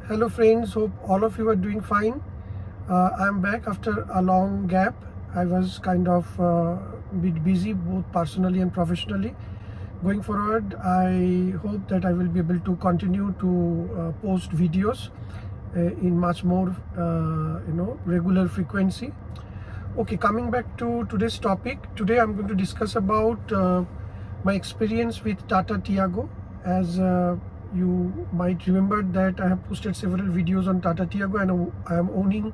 Hello friends, hope all of you are doing fine. I'm back after a long gap. I was kind of a bit busy both personally and professionally. Going forward, I hope that I will be able to continue to post videos in much more regular frequency. Okay, coming back to today's topic. Today I'm going to discuss about my experience with Tata Tiago. As you might remember that I have posted several videos on Tata Tiago, and I am owning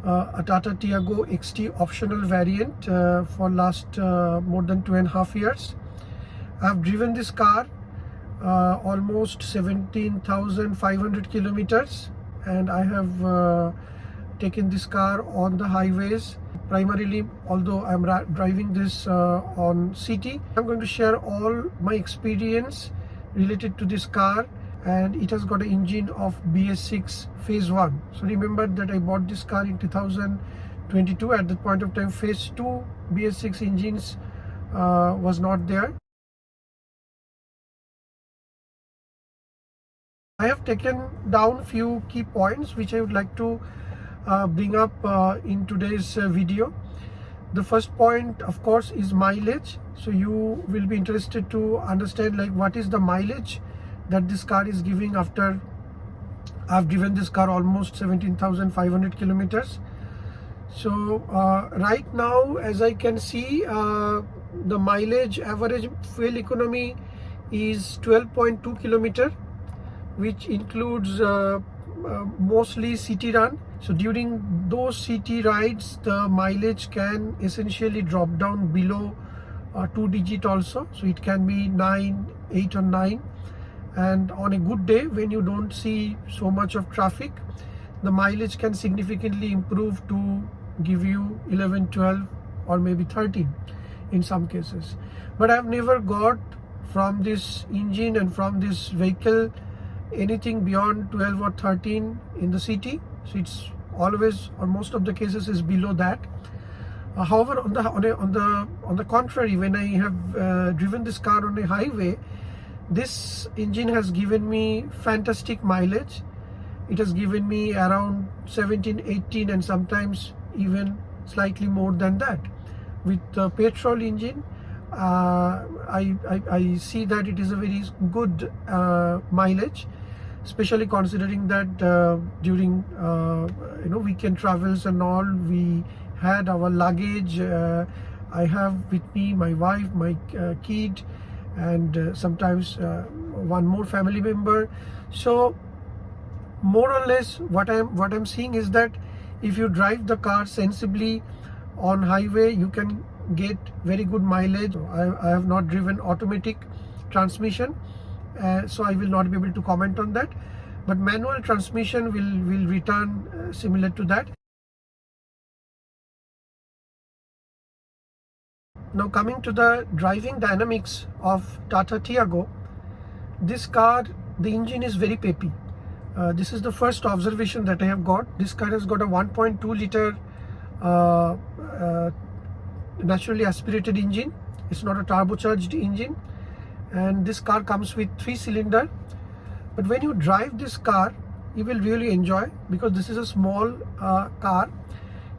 a Tata Tiago XT optional variant for last more than 2.5 years. I have driven this car almost 17,500 kilometers, and I have taken this car on the highways primarily, although I'm driving this on city. I'm going to share all my experience related to this car, and it has got an engine of BS6 phase 1. So remember that I bought this car in 2022. At that point of time, phase 2 BS6 engines was not there. I have taken down few key points which I would like to bring up in today's video. The first point, of course, is mileage. So you will be interested to understand like what is the mileage that this car is giving after I've driven this car almost 17,500 kilometers. So right now, as I can see, the mileage average fuel economy is 12.2 kilometer, which includes mostly city run. So during those city rides, the mileage can essentially drop down below 2 digit also. So it can be 9, 8 or 9. And on a good day, when you don't see so much of traffic, the mileage can significantly improve to give you 11, 12 or maybe 13 in some cases. But I've never got from this engine and from this vehicle anything beyond 12 or 13 in the city. So it's always, or most of the cases, is below that. However, on the contrary, when I have driven this car on a highway, this engine has given me fantastic mileage. It has given me around 17, 18 and sometimes even slightly more than that. With the petrol engine, I see that it is a very good mileage, especially considering that during weekend travels and all, we had our luggage. I have with me my wife, my kid, and sometimes one more family member. So more or less what I'm seeing is that if you drive the car sensibly on highway, you can get very good mileage. I have not driven automatic transmission, so I will not be able to comment on that, but manual transmission will return similar to that. Now coming to the driving dynamics of Tata Tiago, this car, the engine is very peppy. This is the first observation that I have got. This car has got a 1.2 liter naturally aspirated engine. It's not a turbocharged engine, and this car comes with 3-cylinder. But when you drive this car, you will really enjoy, because this is a small car.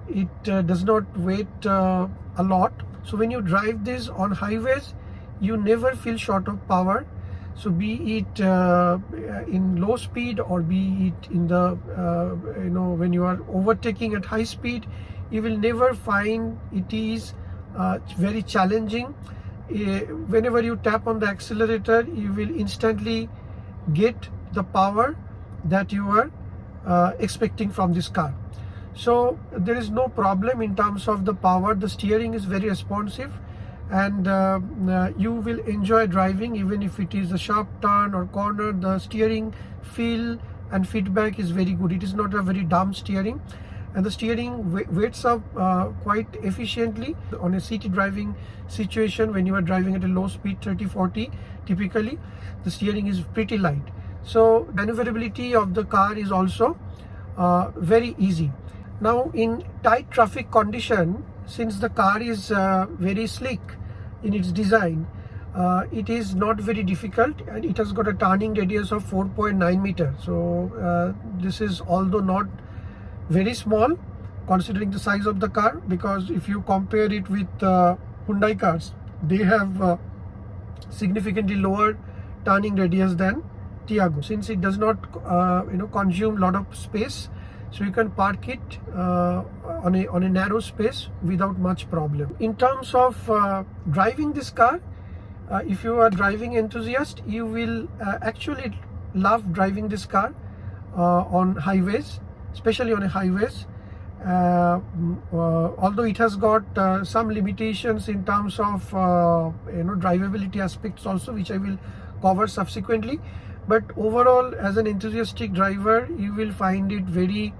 It does not weigh a lot. So when you drive this on highways, you never feel short of power. So be it in low speed or be it in the when you are overtaking at high speed, you will never find it is very challenging. Whenever you tap on the accelerator, you will instantly get the power that you are expecting from this car. So there is no problem in terms of the power. The steering is very responsive, and you will enjoy driving even if it is a sharp turn or corner. The steering feel and feedback is very good. It is not a very dumb steering, and the steering weights up quite efficiently. On a city driving situation, when you are driving at a low speed, 30-40, typically the steering is pretty light. So maneuverability of the car is also very easy. Now in tight traffic condition, since the car is very sleek in its design, It is not very difficult, and it has got a turning radius of 4.9 meter. So this is although not very small considering the size of the car, because if you compare it with Hyundai cars, they have significantly lower turning radius than Tiago, since it does not consume a lot of space, so you can park it on a narrow space without much problem. In terms of driving this car, if you are driving enthusiast, you will actually love driving this car on highways, especially on highways. Although it has got some limitations in terms of drivability aspects also, which I will cover subsequently, but overall as an enthusiastic driver you will find it very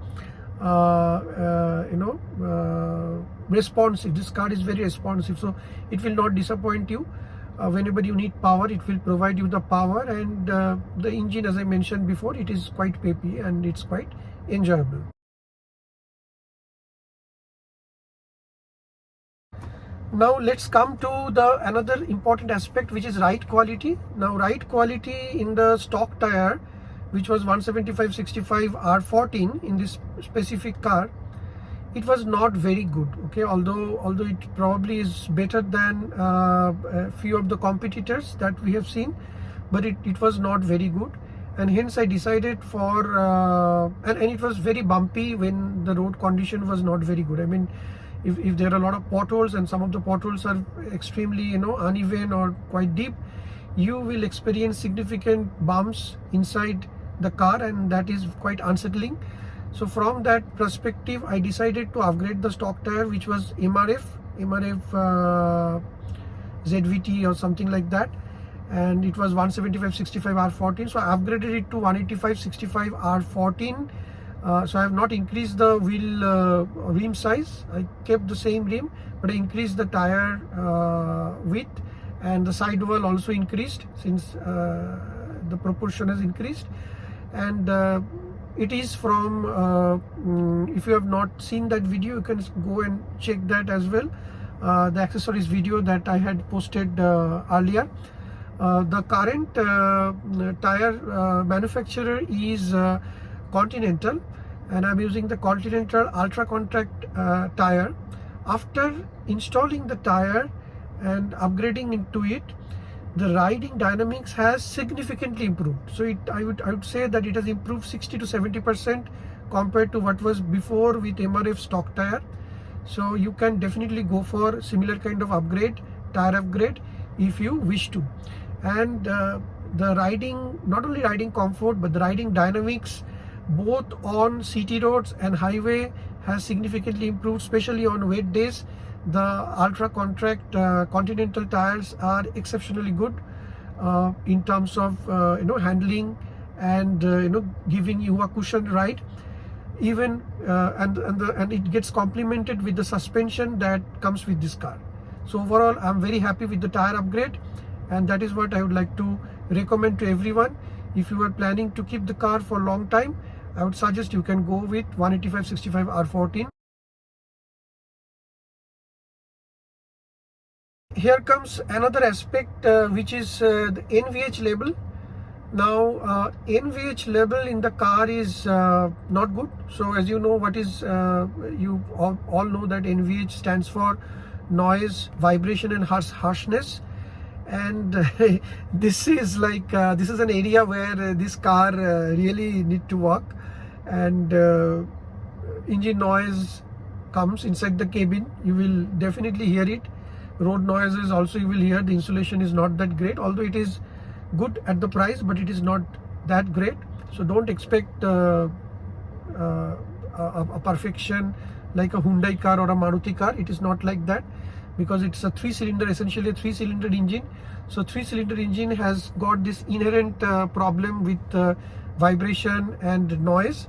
responsive. This car is very responsive, so it will not disappoint you. Whenever you need power, it will provide you the power, and the engine, as I mentioned before, it is quite peppy and it's quite enjoyable. Now let's come to the another important aspect, which is ride quality. Now ride quality in the stock tire, which was 175/65 R14 in this specific car, it was not very good. Okay, although it probably is better than a few of the competitors that we have seen, but it was not very good, and hence I decided for and it was very bumpy when the road condition was not very good. I mean, if there are a lot of potholes and some of the potholes are extremely uneven or quite deep, you will experience significant bumps inside the car, and that is quite unsettling. So from that perspective, I decided to upgrade the stock tire, which was MRF ZVT or something like that, and it was 175/65 R14. So I upgraded it to 185/65 R14. So I have not increased the wheel rim size. I kept the same rim, but I increased the tire width, and the sidewall also increased, since the proportion has increased. And it is from if you have not seen that video, you can go and check that as well, the accessories video that I had posted earlier. The current tire manufacturer is Continental, and I'm using the Continental Ultra Compact tire. After installing the tire and upgrading into it, the riding dynamics has significantly improved. So I would say that it has improved 60 to 70% compared to what was before with MRF stock tire. So you can definitely go for similar kind of upgrade, tire upgrade, if you wish to. And the riding, not only riding comfort, but the riding dynamics both on city roads and highway has significantly improved, especially on wet days. The Ultra Compact Continental tires are exceptionally good in terms of handling and giving you a cushioned ride. Even and it gets complemented with the suspension that comes with this car. So overall, I'm very happy with the tire upgrade, and that is what I would like to recommend to everyone. If you are planning to keep the car for a long time, I would suggest you can go with 185/65 R14. Here comes another aspect, which is the NVH level. Now NVH level in the car is not good. So as you know, what is you all know that NVH stands for noise, vibration and harshness, and this is like this is an area where this car really need to work. And engine noise comes inside the cabin, you will definitely hear it. Road noises also you will hear. The insulation is not that great, although it is good at the price, but it is not that great. So don't expect a perfection like a Hyundai car or a Maruti car. It is not like that, because it's a three-cylinder, essentially a three-cylinder engine. So three-cylinder engine has got this inherent problem with vibration and noise,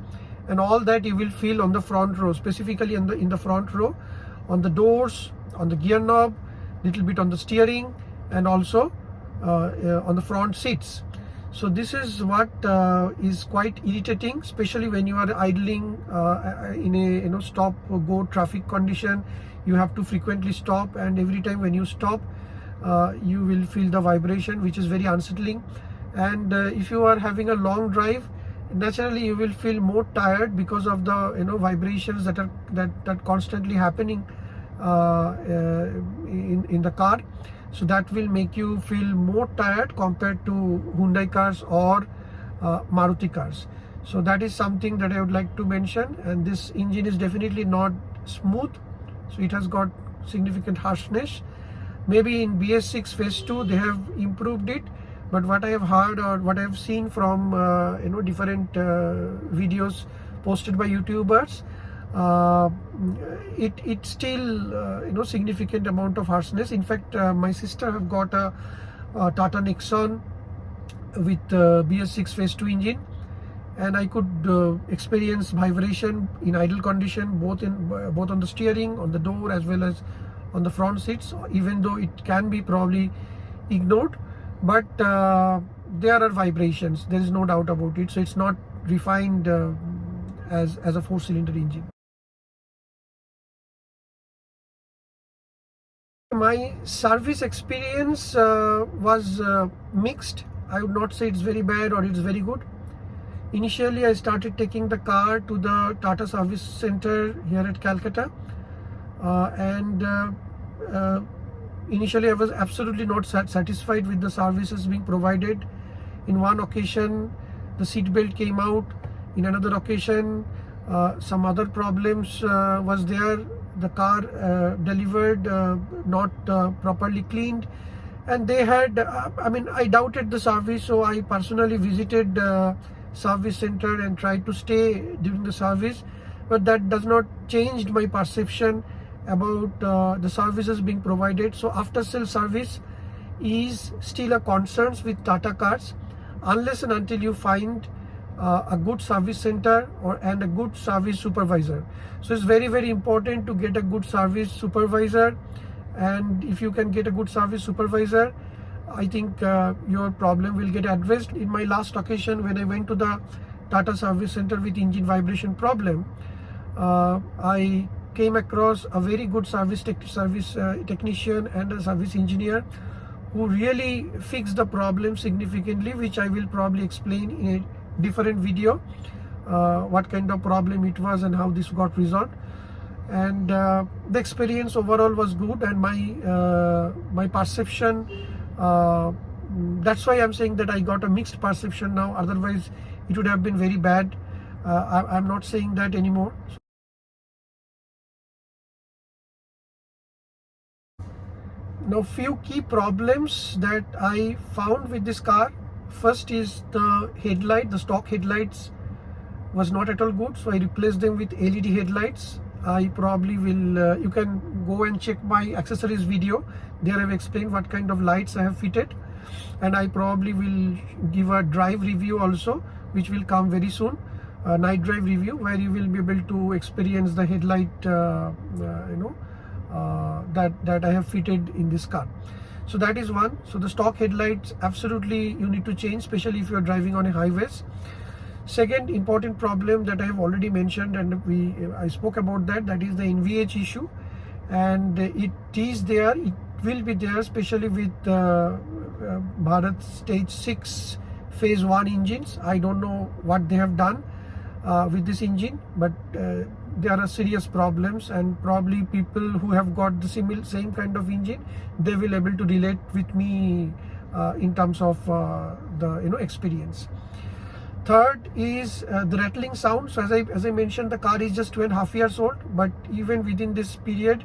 and all that you will feel on the front row, specifically in the front row, on the doors, on the gear knob, little bit on the steering, and also on the front seats. So this is what is quite irritating, especially when you are idling in a stop or go traffic condition. You have to frequently stop, and every time when you stop, you will feel the vibration, which is very unsettling. And if you are having a long drive, naturally you will feel more tired because of the vibrations that are constantly happening in the car. So that will make you feel more tired compared to Hyundai cars or Maruti cars. So that is something that I would like to mention. And this engine is definitely not smooth, so it has got significant harshness. Maybe in BS6 phase 2 they have improved it, but what I have heard or what I have seen from different videos posted by YouTubers, it still significant amount of harshness. In fact, my sister have got a Tata Nexon with BS6 phase 2 engine, and I could experience vibration in idle condition, both on the steering, on the door, as well as on the front seats, even though it can be probably ignored, but there are vibrations, there is no doubt about it. So it's not refined as a 4-cylinder engine. My service experience was mixed. I would not say it's very bad or it's very good. Initially, I started taking the car to the Tata service center here at Calcutta, and initially I was absolutely not satisfied with the services being provided. In one occasion, the seat belt came out. In another occasion, some other problems was there. The car delivered not properly cleaned, and they had I doubted the service, so I personally visited service center and tried to stay during the service, but that does not change my perception about the services being provided. So after sale service is still a concern with Tata cars, unless and until you find a good service center and a good service supervisor. So it's very, very important to get a good service supervisor, and if you can get a good service supervisor, I think your problem will get addressed. In my last occasion, when I went to the Tata service center with engine vibration problem, I came across a very good service technician and a service engineer who really fixed the problem significantly, which I will probably explain in a different video, what kind of problem it was and how this got resolved. And the experience overall was good, and my perception, that's why I'm saying that I got a mixed perception now. Otherwise it would have been very bad. I'm not saying that anymore. Now, few key problems that I found with this car. First is the headlight. The stock headlights was not at all good, so I replaced them with LED headlights. I probably will, you can go and check my accessories video. There I've explained what kind of lights I have fitted, and I probably will give a drive review also, which will come very soon, a night drive review, where you will be able to experience the headlight that I have fitted in this car. So that is one. So the stock headlights absolutely you need to change, especially if you are driving on a highways. Second important problem that I have already mentioned, and I spoke about that is the NVH issue, and it is there, it will be there, especially with Bharat stage 6 phase 1 engines. I don't know what they have done with this engine, but there are serious problems, and probably people who have got the same kind of engine, they will able to relate with me in terms of the experience. Third is the rattling sound. So as I mentioned, the car is just 2.5 years old, but even within this period,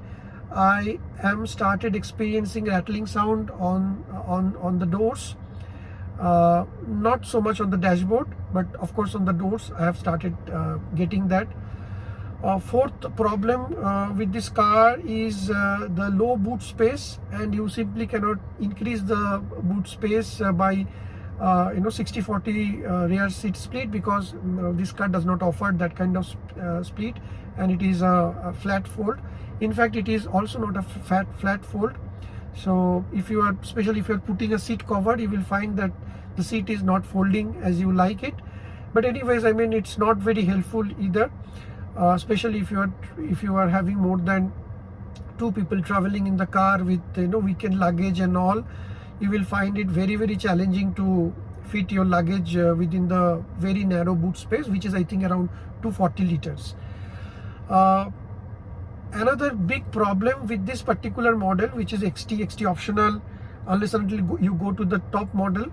I am started experiencing rattling sound on the doors. Not so much on the dashboard, but of course on the doors I have started getting that. Fourth problem with this car is the low boot space, and you simply cannot increase the boot space by 60-40 rear seat split, because this car does not offer that kind of split, and it is a flat fold. In fact, it is also not a flat fold. So especially if you are putting a seat cover, you will find that the seat is not folding as you like it. But anyways, I mean, it's not very helpful either, especially if you are having more than 2 people traveling in the car with weekend luggage and all, you will find it very, very challenging to fit your luggage within the very narrow boot space, which is I think around 240 liters. Another big problem with this particular model, which is XT optional, unless until you go to the top model,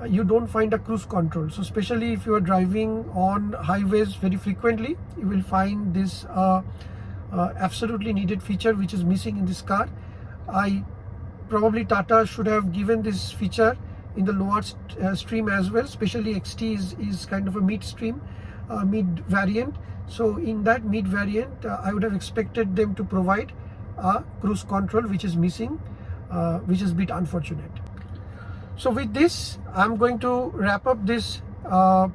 you don't find a cruise control. So especially if you are driving on highways very frequently, you will find this absolutely needed feature which is missing in this car. Probably Tata should have given this feature in the lower stream as well. Especially XT is kind of a mid-stream, mid variant. So in that mid variant, I would have expected them to provide a cruise control, which is missing, which is a bit unfortunate. So with this, I'm going to wrap up this, my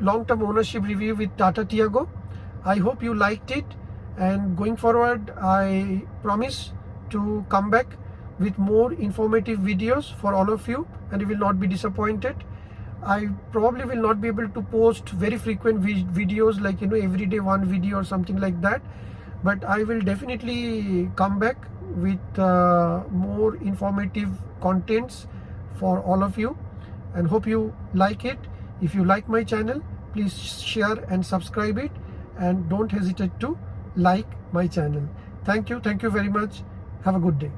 long-term ownership review with Tata Tiago. I hope you liked it, and going forward, I promise to come back with more informative videos for all of you, and you will not be disappointed. I probably will not be able to post very frequent videos like every day one video or something like that, but I will definitely come back with more informative contents for all of you, and hope you like it. If you like my channel, please share and subscribe it, and don't hesitate to like my channel. Thank you very much. Have a good day.